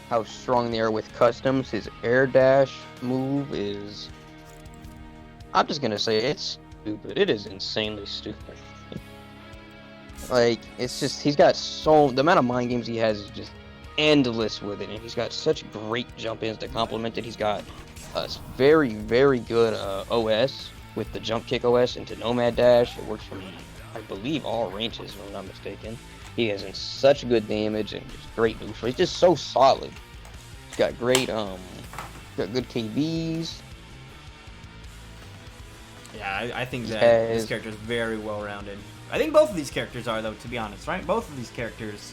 how strong they are with customs. His air dash move is, I'm just gonna say it's stupid. It is insanely stupid. Like, it's just, he's got the amount of mind games he has is just endless with it, and he's got such great jump ins to complement it. He's got a very, very good OS with the jump kick OS into Nomad Dash. It works from, I believe, all ranges, if I'm not mistaken. He has in such good damage and just great neutral. He's just so solid. He's got great, got good KBs. Yeah, I think that this character is very well rounded. I think both of these characters are, though, to be honest, right? Both of these characters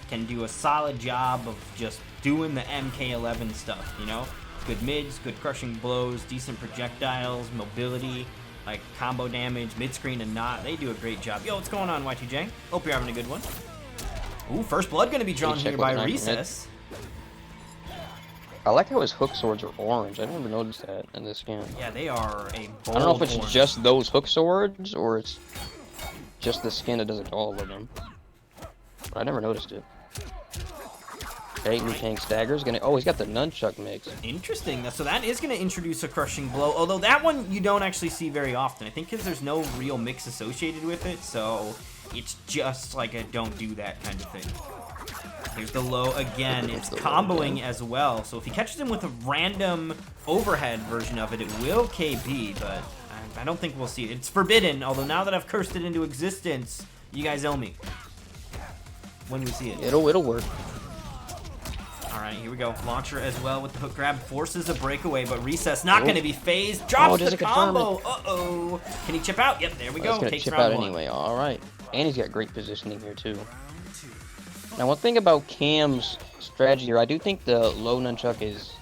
can do a solid job of just doing the MK11 stuff, you know? Good mids, good crushing blows, decent projectiles, mobility, like combo damage, mid-screen and not. They do a great job. Yo, what's going on, Y2J? Hope you're having a good one. Ooh, first blood going to be drawn here by Recess. I like how his hook swords are orange. I never noticed that in this game. Yeah, they are a bold I don't know if it's orange. just those hook swords or it's just the skin that does it to all of them. But I never noticed it. Okay, Liu Kang's dagger's gonna. Oh, he's got the nunchuck mix. Interesting. So that is gonna introduce a crushing blow. Although that one you don't actually see very often. I think because there's no real mix associated with it, so it's just like a don't do that kind of thing. There's the low again. It's comboing as well. So if he catches him with a random overhead version of it, it will KB. But I don't think we'll see it. It's forbidden. Although now that I've cursed it into existence, you guys owe me. When we see it, it'll work. All right, here we go. Launcher as well with the hook grab. Forces a breakaway, but Recess not going to be phased. Drops the combo. Uh-oh. Can he chip out? Yep, there we go. He's going to Takes chip round out one. anyway. All right. And he's got great positioning here, too. Now, one thing about Cam's strategy here, I do think the low nunchuck is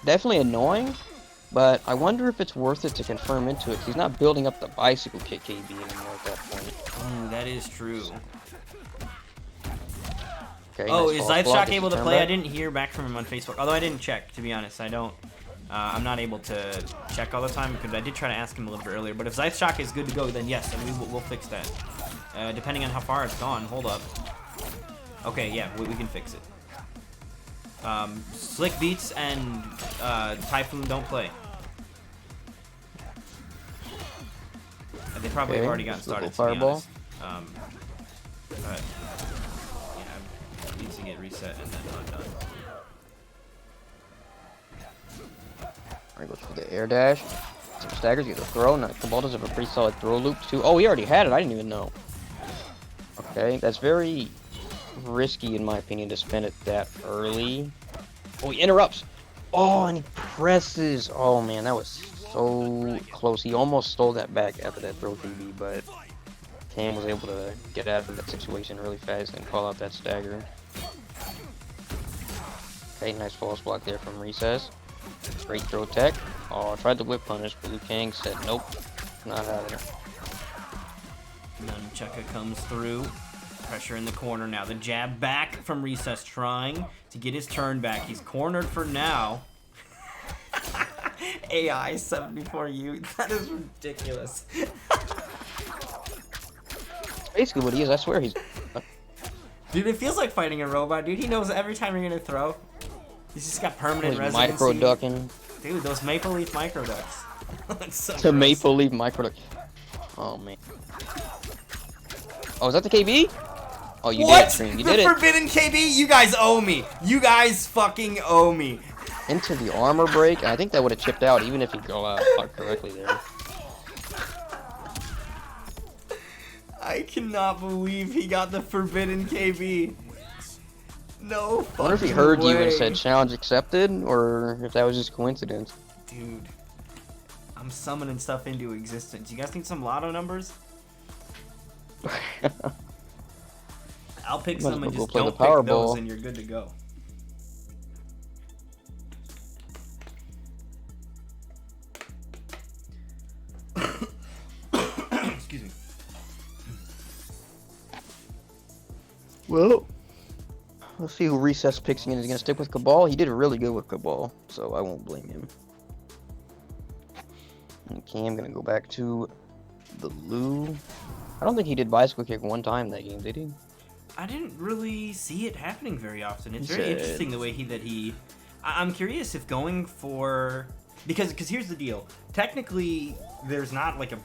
definitely annoying, but I wonder if it's worth it to confirm into it. He's not building up the bicycle kick KB anymore at that point. Ooh, that is true. Okay, oh, nice is Zythshock able to play? I didn't hear back from him on Facebook. Although I didn't check, to be honest. I don't. I'm not able to check all the time because I did try to ask him a little bit earlier. But if Zythshock is good to go, then yes, and we'll fix that. Depending on how far it's gone. Hold up. Okay, yeah, we can fix it. Slick Beats and Typhoon don't play. They probably have already gotten started, to be honest. But needs to get reset and then undone. Alright, goes for the air dash. Some staggers, get the throw. Now, Cabal does have a pretty solid throw loop too. Oh, he already had it. I didn't even know. Okay, that's very risky in my opinion to spend it that early. Oh, he interrupts. Oh, and he presses. Oh man, that was so close. He almost stole that back after that throw KB, but Cam was able to get out of that situation really fast and call out that stagger. Okay, nice false block there from Recess. Great throw tech. Oh, I tried the whip punish, but Liu Kang said nope, not having it. Nunchucka comes through. Pressure in the corner now. The jab back from Recess, trying to get his turn back. He's cornered for now. AI 74U. That is ridiculous. Basically what he is, I swear he's... Dude, it feels like fighting a robot, dude. He knows every time you're gonna throw. He's just got permanent residency. Micro ducking. Dude, those Maple Leaf micro ducks. That's so the gross. Maple Leaf micro duck. Oh man. Oh, is that the KB? Oh, you did it, Stream. You did it. The forbidden KB? You guys owe me. You guys fucking owe me. Into the armor break. I think that would have chipped out even if he go out correctly there. I cannot believe he got the forbidden KB. No fucking I wonder if he heard way. you and said challenge accepted, or if that was just coincidence. Dude, I'm summoning stuff into existence. You guys need some lotto numbers? I'll pick some and just don't pick those and you're good to go. Excuse me. Well, let's see who Recess picks again. Is he going to stick with Cabal? He did really good with Cabal, so I won't blame him. Okay, I'm going to go back to the Lou. I don't think he did bicycle kick one time that game, did he? I didn't really see it happening very often. It's He very said- interesting the way I'm curious if going for... Because here's the deal. Technically, there's not like a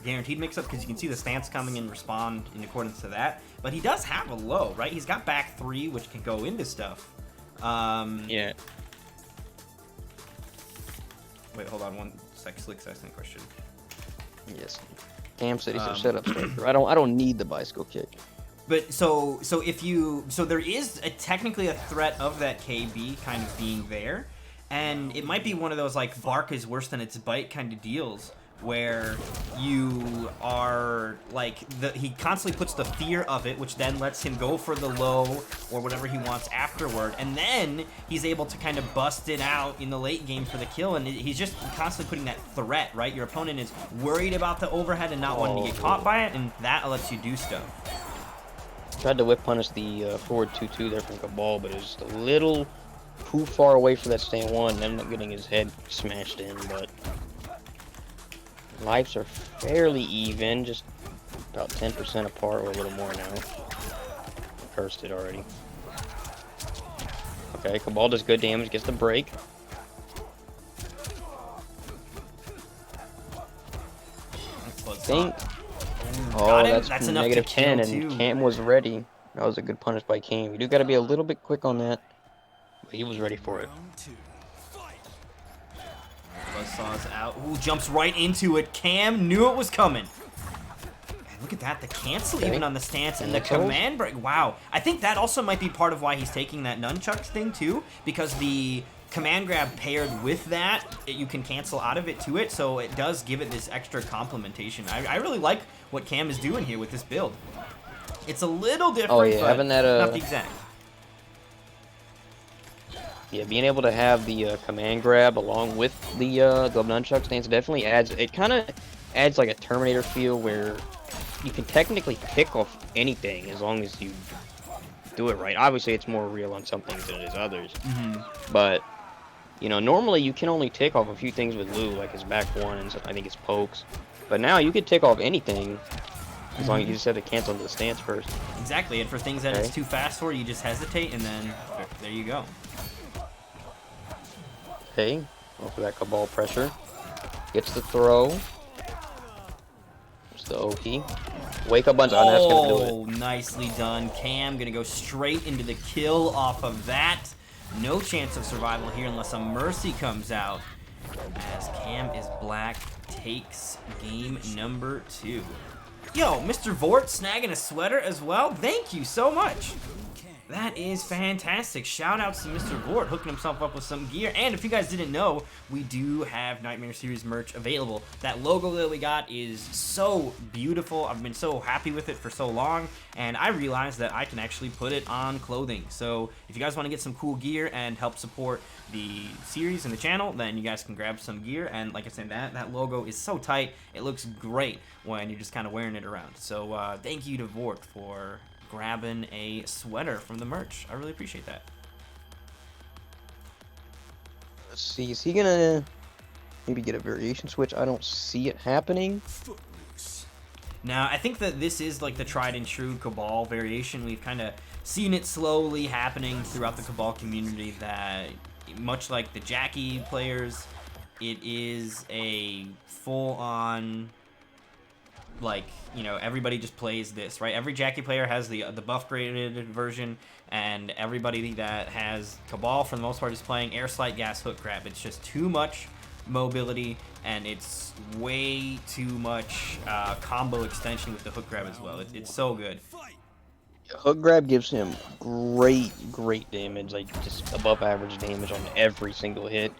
guaranteed mix-up because you can see the stance coming and respond in accordance to that. But he does have a low, right? He's got back 3, which can go into stuff. Yeah. Wait, hold on one sec. Slick's asking a question. Yes. Cam said he's a setup striker. I don't need the bicycle kick. But so there is technically a threat of that KB kind of being there, and it might be one of those like bark is worse than its bite kind of deals where you are like he constantly puts the fear of it, which then lets him go for the low or whatever he wants afterward, and then he's able to kind of bust it out in the late game for the kill, and he's just constantly putting that threat, right? Your opponent is worried about the overhead and not wanting to get caught by it, and that lets you do stuff. Tried to whip punish the forward 2-2 there from Cabal, but it was just a little too far away for that stand 1. Ended up getting his head smashed in, but lives are fairly even, just about 10% apart or a little more now. Cursed it already. Okay, Cabal does good damage, gets the break. Think. Oh, that's enough to negative kill 10, and too. Cam was ready. That was a good punish by Cam. You do got to be a little bit quick on that, but he was ready for it. Buzzsaw's out. Ooh, jumps right into it. Cam knew it was coming. And look at that, the cancel even on the stance and the command break. Wow. I think that also might be part of why he's taking that nunchucks thing too, because the command grab paired with that, you can cancel out of it to it, so it does give it this extra complementation. I really like what Cam is doing here with this build. It's a little different, Oh yeah, but having that not the exact. Yeah, being able to have the command grab along with the nunchuck stance definitely adds. It kind of adds like a Terminator feel where you can technically pick off anything as long as you do it right. Obviously, it's more real on some things than it is others. But you know, normally you can only tick off a few things with Lou, like his back 1 and I think his pokes. But now you can tick off anything as long as you just have to cancel the stance first. Exactly, and for things that it's too fast for, you just hesitate, and then there you go. Okay, go for that Cabal pressure. Gets the throw. It's the Oki. Wake up bunch. Oh, that's gonna do it. Oh, nicely done. Cam gonna go straight into the kill off of that. No chance of survival here unless a Mercy comes out. As Cam is black, takes game number 2. Yo, Mr. Vort snagging a sweater as well. Thank you so much. That is fantastic. Shout outs to Mr. Vort hooking himself up with some gear. And if you guys didn't know, we do have Nightmare Series merch available. That logo that we got is so beautiful. I've been so happy with it for so long, and I realized that I can actually put it on clothing. So if you guys want to get some cool gear and help support the series and the channel, then you guys can grab some gear. And like I said, that logo is so tight. It looks great when you're just kind of wearing it around. So thank you to Vort for grabbing a sweater from the merch. I really appreciate that. Let's see, is he gonna maybe get a variation switch? I don't see it happening. Now, I think that this is like the tried and true Cabal variation. We've kind of seen it slowly happening throughout the Cabal community that, much like the Jackie players, it is a full-on, like, you know, everybody just plays this, right? Every Jackie player has the buff graded version, and everybody that has Cabal for the most part is playing air slide gas hook grab. It's just too much mobility, and it's way too much combo extension with the hook grab as well. It's so good. Hook grab gives him great damage, like just above average damage on every single hit.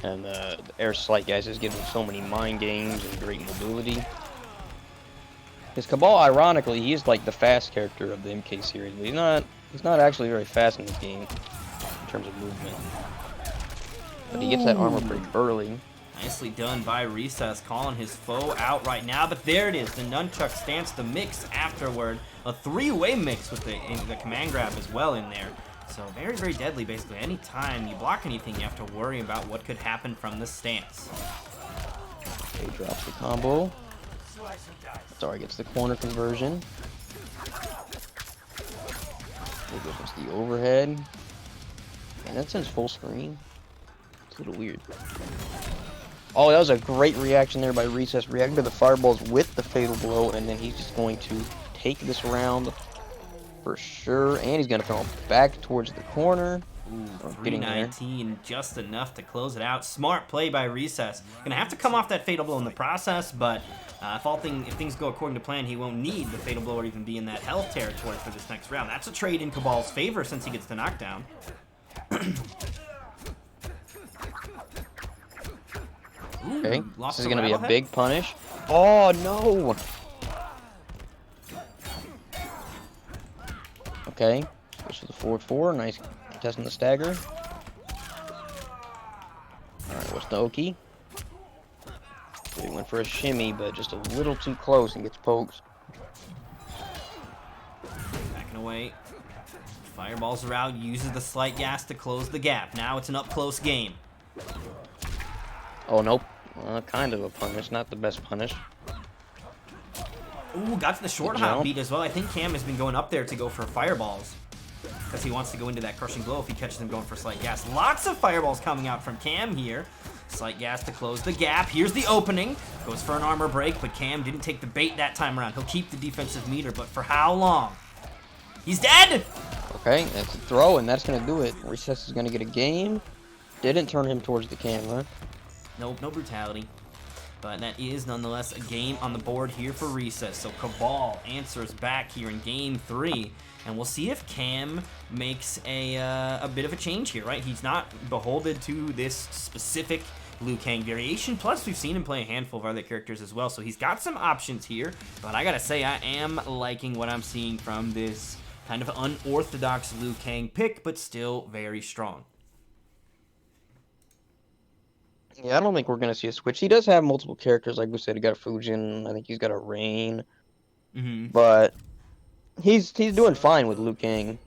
And the air slide gas is giving him so many mind games and great mobility. His Cabal, ironically, he is like the fast character of the MK series, but he's not actually very fast in this game in terms of movement. But he gets that armor pretty early. Nicely done by Recess, calling his foe out right now. But there it is, the nunchuck stance, the mix afterward. A 3-way mix with the command grab as well in there. So very deadly, basically. Anytime you block anything, you have to worry about what could happen from the stance. Okay, drops the combo. Sorry, gets the corner conversion. There goes the overhead. And that sends full screen. It's a little weird. Oh, that was a great reaction there by Recess. Reacting to the fireballs with the fatal blow, and then he's just going to take this round for sure. And he's going to throw him back towards the corner. Ooh, 319, just enough to close it out. Smart play by Recess. Gonna have to come off that fatal blow in the process, but if things go according to plan, he won't need the fatal blow or even be in that health territory for this next round. That's a trade in Cabal's favor since he gets the knockdown. Okay, this is gonna be a big punish. Oh no! Okay, goes for the forward 4. Nice testing the stagger. Alright, what's the Oki? He went for a shimmy, but just a little too close and gets poked. Backing away. Fireballs are out, uses the slight gas to close the gap. Now it's an up-close game. Oh, nope. Kind of a punish, not the best punish. Ooh, got to the short hop beat as well. I think Cam has been going up there to go for fireballs because he wants to go into that crushing blow if he catches him going for slight gas. Lots of fireballs coming out from Cam here. Slight gas to close the gap. Here's the opening. Goes for an armor break, but Cam didn't take the bait that time around. He'll keep the defensive meter, but for how long? He's dead! Okay, that's a throw, and that's going to do it. Recess is going to get a game. Didn't turn him towards the camera. Nope, no brutality. But that is nonetheless a game on the board here for Recess. So Cabal answers back here in game 3. And we'll see if Cam makes a bit of a change here, right? He's not beholden to this specific Liu Kang variation. Plus, we've seen him play a handful of other characters as well. So he's got some options here. But I gotta say, I am liking what I'm seeing from this kind of unorthodox Liu Kang pick, but still very strong. Yeah, I don't think we're going to see a switch. He does have multiple characters. Like we said, he got a Fujin. I think he's got a Rain. But he's doing fine with Liu Kang,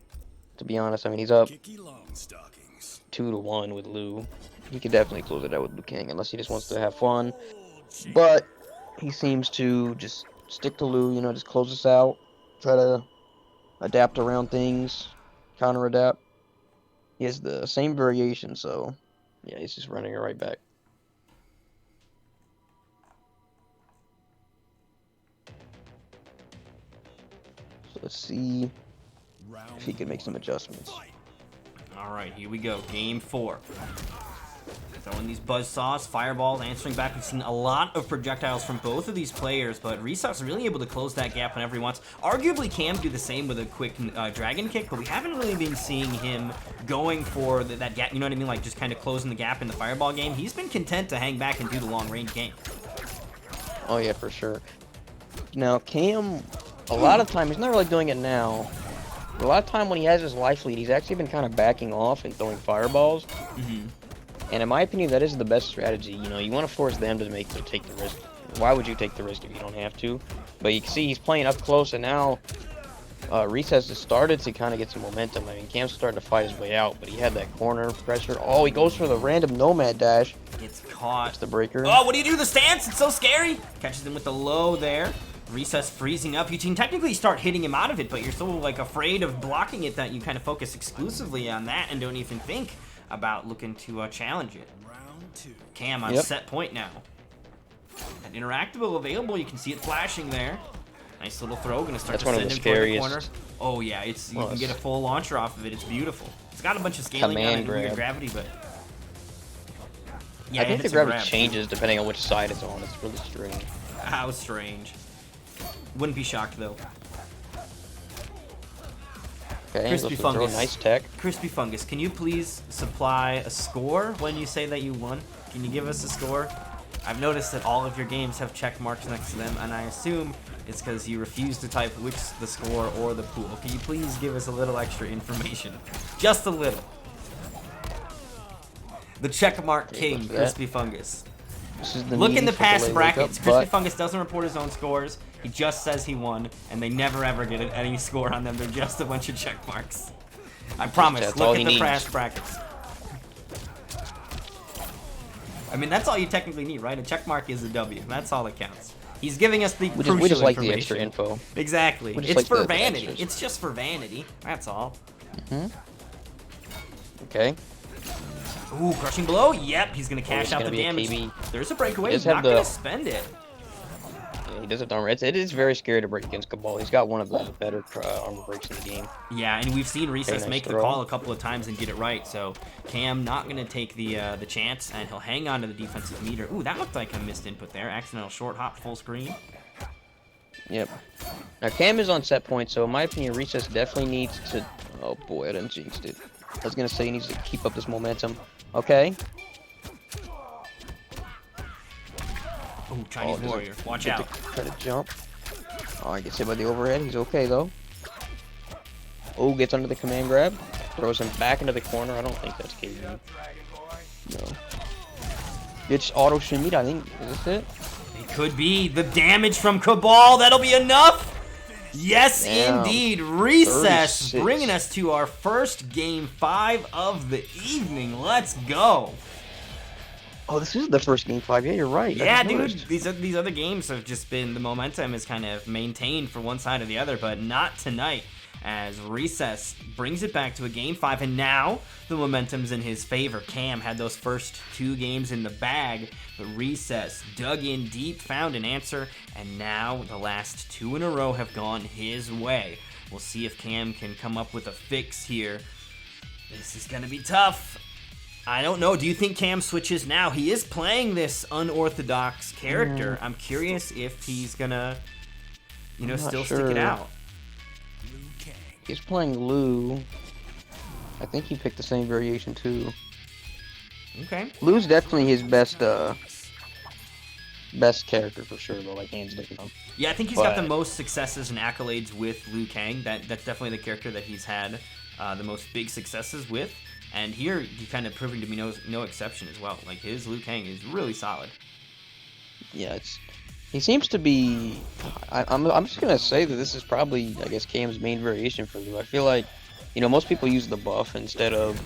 to be honest. I mean, he's up 2-1 with Liu. He could definitely close it out with Liu Kang, unless he just wants to have fun. But he seems to just stick to Liu, you know, just close us out. Try to adapt around things, counter-adapt. He has the same variation, so yeah, he's just running it right back. Let's see if he can make some adjustments. All right, here we go. Game 4. Throwing these buzzsaws, fireballs, answering back. We've seen a lot of projectiles from both of these players, but Recess is really able to close that gap whenever he wants. Arguably, Cam do the same with a quick dragon kick, but we haven't really been seeing him going for that gap, you know what I mean? Like, just kind of closing the gap in the fireball game. He's been content to hang back and do the long-range game. Oh, yeah, for sure. Now, Cam, a lot of time, he's not really doing it now. A lot of time when he has his life lead, he's actually been kind of backing off and throwing fireballs. And in my opinion, that is the best strategy. You know, you want to force them to take the risk. Why would you take the risk if you don't have to? But you can see he's playing up close, and now Recess has started to kind of get some momentum. I mean, Cam's starting to fight his way out, but he had that corner pressure. Oh, he goes for the random nomad dash. Gets caught. Gets the breaker. Oh, what do you do? The stance? It's so scary. Catches him with the low there. Recess freezing up. You can technically start hitting him out of it, but you're so like afraid of blocking it that you kind of focus exclusively on that and don't even think about looking to challenge it. Cam on set point now. An interactable available. You can see it flashing there. Nice little throw. Gonna start to send him toward the corner. Oh yeah, you can get a full launcher off of it. It's beautiful. It's got a bunch of scaling on it and gravity, but yeah, I think the gravity changes depending on which side it's on. It's really strange. How strange. Wouldn't be shocked though. Okay, Crispy Fungus. Nice tech. Crispy Fungus, can you please supply a score when you say that you won? Can you give us a score? I've noticed that all of your games have check marks next to them, and I assume it's because you refuse to type the score or the pool. Can you please give us a little extra information? Just a little. The check mark king, Crispy Fungus. Look in the past brackets. Crispy Fungus doesn't report his own scores. He just says he won, and they never ever get any score on them. They're just a bunch of check marks. I promise. Look at the past brackets. I mean, that's all you technically need, right? A check mark is a W. That's all that counts. He's giving us the We crucial just like the information. extra info. Exactly. We just It's like for the vanity. extras. It's just for vanity. That's all. Okay. Ooh, crushing blow. Yep, he's gonna cash it's out gonna the be a damage. KB. There's a breakaway. He He's does not have gonna the- spend it. Yeah, he does have the armor. It is very scary to break against Cabal. He's got one of the better armor breaks in the game. Yeah, and we've seen Recess nice make the throw. call a couple of times and get it right. So Cam not gonna take the chance, and he'll hang on to the defensive meter. Ooh, that looked like a missed input there. Accidental short hop, full screen. Yep. Now Cam is on set point, so in my opinion, Recess definitely needs to. Oh boy, I done jinxed it. I was gonna say he needs to keep up this momentum. Okay. Ooh, Chinese doesn't Warrior. Watch get out. to try to jump. Oh, he gets hit by the overhead. He's okay though. Oh, gets under the command grab. Throws him back into the corner. I don't think that's KD. No. Gets auto shimmied, I think. Is this it? It could be the damage from Cabal. That'll be enough. Yes, Damn. indeed. Recess 36. bringing us to our first game 5 of the evening. Let's go. Oh, this is the first game 5. Yeah, you're right. I Yeah, just dude. noticed. These other games have just been, the momentum is kind of maintained for one side or the other, but not tonight, as Recess brings it back to a game 5, and now the momentum's in his favor. Cam had those first 2 games in the bag, but Recess dug in deep, found an answer, and now the last 2 in a row have gone his way. We'll see if Cam can come up with a fix here. This is gonna be tough. I don't know. Do you think Cam switches now? He is playing this unorthodox character. I'm curious if he's gonna, not still stick it sure. out. He's playing Lou. I think he picked the same variation too. Okay. Lou's definitely his best character for sure, though, like hands down. Yeah, I think he's got the But- most successes and accolades with Liu Kang. That's definitely the character that he's had the most big successes with. And here, he's kind of proving to be no exception as well. Like, his Liu Kang is really solid. Yeah, he seems to be. I'm just gonna say that this is probably, I guess, Cam's main variation for Lou. I feel like, most people use the buff instead of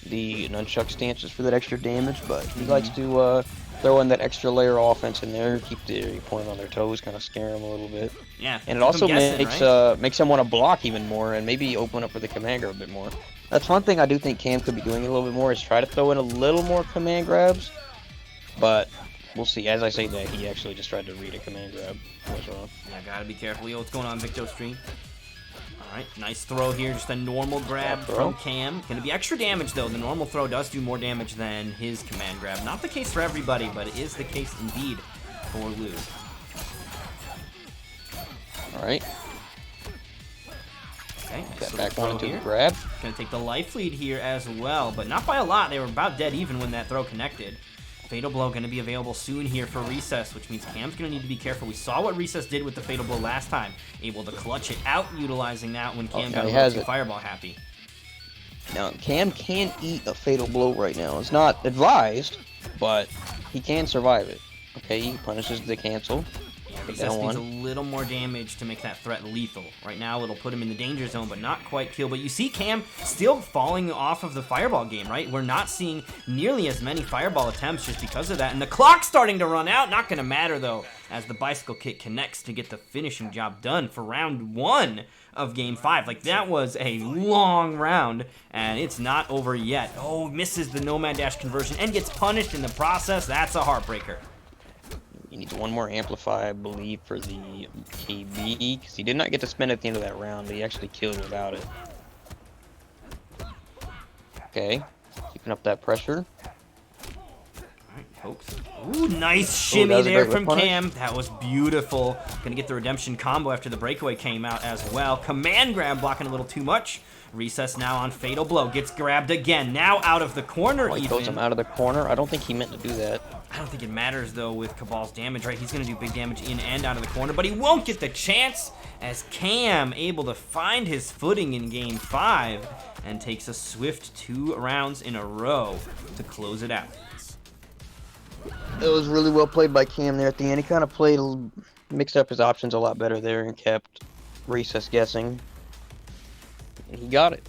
the nunchuck stances for that extra damage, but he likes to throw in that extra layer of offense in there, keep the opponent on their toes, kind of scare them a little bit. Yeah. And it keep also him guessing, makes right? makes him want to block even more and maybe open up for the command grab a bit more. That's one thing I do think Cam could be doing a little bit more, is try to throw in a little more command grabs. But we'll see. As I say that, he actually just tried to read a command grab. What's wrong? Yeah, gotta be careful. Yo, what's going on, Victo Stream? Alright, nice throw here. Just a normal grab throw. from Cam. Gonna be extra damage, though. The normal throw does do more damage than his command grab. Not the case for everybody, but it is the case indeed for Lou. Alright, Okay, got so back the throw one into the here. grab. Gonna take the life lead here as well, but not by a lot. They were about dead even when that throw connected. Fatal Blow gonna be available soon here for Recess, which means Cam's gonna need to be careful. We saw what Recess did with the Fatal Blow last time. Able to clutch it out, utilizing that when Cam Okay, got a he little has too it. Fireball happy. Now, Cam can eat a fatal blow right now. It's not advised, but he can survive it. Okay, he punishes the cancel. Yeah, Take Recess down needs a one. little more damage to make that threat lethal. Right now, it'll put him in the danger zone, but not quite kill. But you see Cam still falling off of the Fireball game, right? We're not seeing nearly as many Fireball attempts just because of that. And the clock's starting to run out. Not going to matter, though, as the bicycle kick connects to get the finishing job done for round 1 of game 5. Like, that was a long round, and it's not over yet. Oh, misses the Nomad Dash conversion and gets punished in the process. That's a heartbreaker. He needs one more amplify, I believe, for the KB, because he did not get to spend at the end of that round, but he actually killed without it. Okay, keeping up that pressure. Alright, folks. Ooh, nice shimmy was a there great from whip punish. Cam. That was beautiful. Gonna get the redemption combo after the breakaway came out as well. Command grab blocking a little too much. Recess now on Fatal Blow. Gets grabbed again. Now out of the corner, Oh, he throws even. him out of the corner. I don't think he meant to do that. I don't think it matters, though, with Cabal's damage, right? He's going to do big damage in and out of the corner, but he won't get the chance as Cam able to find his footing in Game 5 and takes a swift 2 rounds in a row to close it out. It was really well played by Cam there at the end. He kind of mixed up his options a lot better there and kept Recess guessing. And he got it.